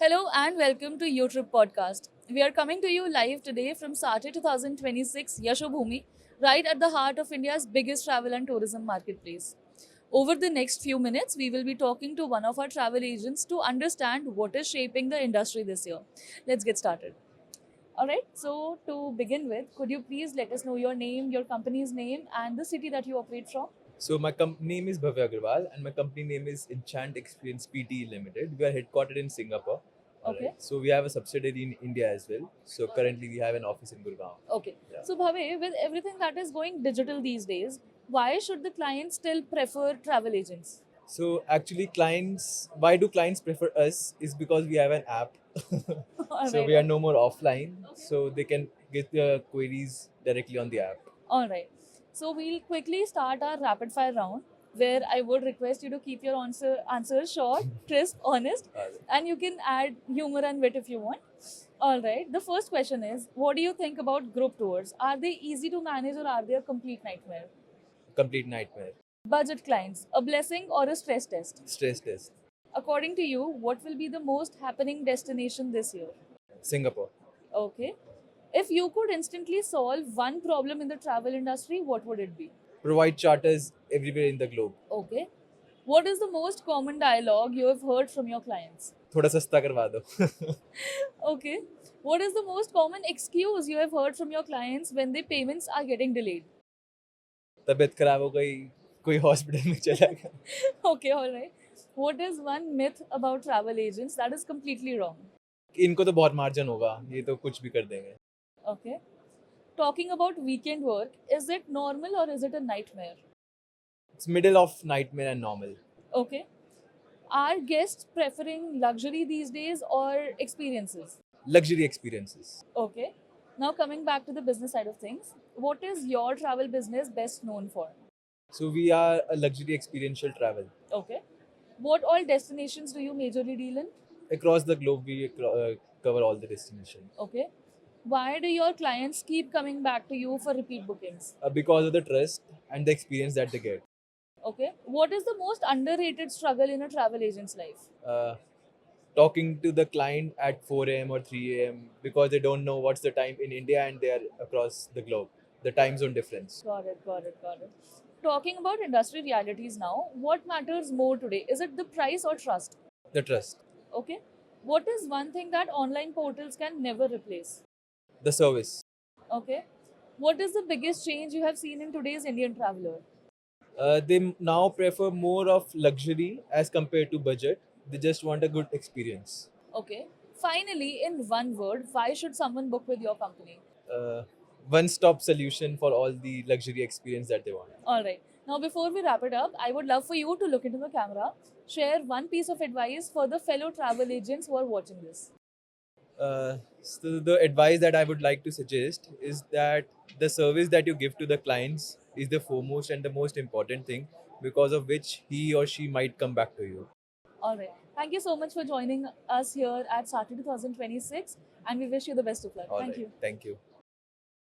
Hello and welcome to YouTube podcast. We are coming to you live today from Sate 2026 Yashobhumi, right at the heart of India's biggest travel and tourism marketplace. Over the next few minutes, we will be talking to one of our travel agents to understand what is shaping the industry this year. Let's get started. All right, so to begin with, could you please let us know your name, your company's name, and the city that you operate from? So my name is Bhavya Agarwal and my company name is Enchant Experience Pte Limited. We are headquartered in Singapore. Okay. Alright. So we have a subsidiary in India as well. So currently we have an office in Gurgaon. Okay. Yeah. So, Bhave, with everything that is going digital these days, why should the client still prefer travel agents? So actually why do clients prefer us is because we have an app. All So right. we are no more offline. So they can get their queries directly on the app. All right. So, we'll quickly start our rapid fire round where I would request you to keep your answers short, crisp, honest, Alright. and you can add humor and wit if you want. All right. The first question is, what do you think about group tours? Are they easy to manage or are they a complete nightmare? Complete nightmare. Budget clients, a blessing or a stress test? Stress test. According to you, what will be the most happening destination this year? Singapore. Okay. If you could instantly solve one problem in the travel industry, what would it be? Provide charters everywhere in the globe. Okay. What is the most common dialogue you have heard from your clients? थोड़ा सस्ता करवा दो. Okay. What is the most common excuse you have heard from your clients when their payments are getting delayed? तबीयत खराब हो गई, कोई hospital में चला गया. Okay, all right. What is one myth about travel agents that is completely wrong? इनको तो बहुत मार्जिन होगा, ये तो कुछ भी कर देंगे. Okay. Talking about weekend work, is it normal or is it a nightmare? It's middle of nightmare and normal. Okay. Are guests preferring luxury these days or experiences? Luxury experiences. Okay. Now, coming back to the business side of things, what is your travel business best known for? So we are a luxury experiential travel. Okay. What all destinations do you majorly deal in? Across the globe, we cover all the destinations. Okay. Why do your clients keep coming back to you for repeat bookings? Because of the trust and the experience that they get. Okay. What is the most underrated struggle in a travel agent's life? Uh, Talking to the client at 4 a.m. or 3 a.m. because they don't know what's the time in India and they are across the globe. The time zone difference. Got it, got it, got it. Talking about industry realities now, what matters more today? Is it the price or trust? The trust. Okay. What is one thing that online portals can never replace? The service. Okay. What is the biggest change you have seen in today's Indian traveler? They now prefer more of luxury as compared to budget. They just want a good experience. Okay. Finally, in one word, why should someone book with your company? Uh, One-stop solution for all the luxury experience that they want. All right. Now, before we wrap it up, I would love for you to look into the camera, share one piece of advice for the fellow travel agents who are watching this. So the advice that I would like to suggest is that the service that you give to the clients is the foremost and the most important thing, because of which he or she might come back to you. All right. Thank you so much for joining us here at Sati 2026, and we wish you the best of luck. All Thank right. you. Thank you.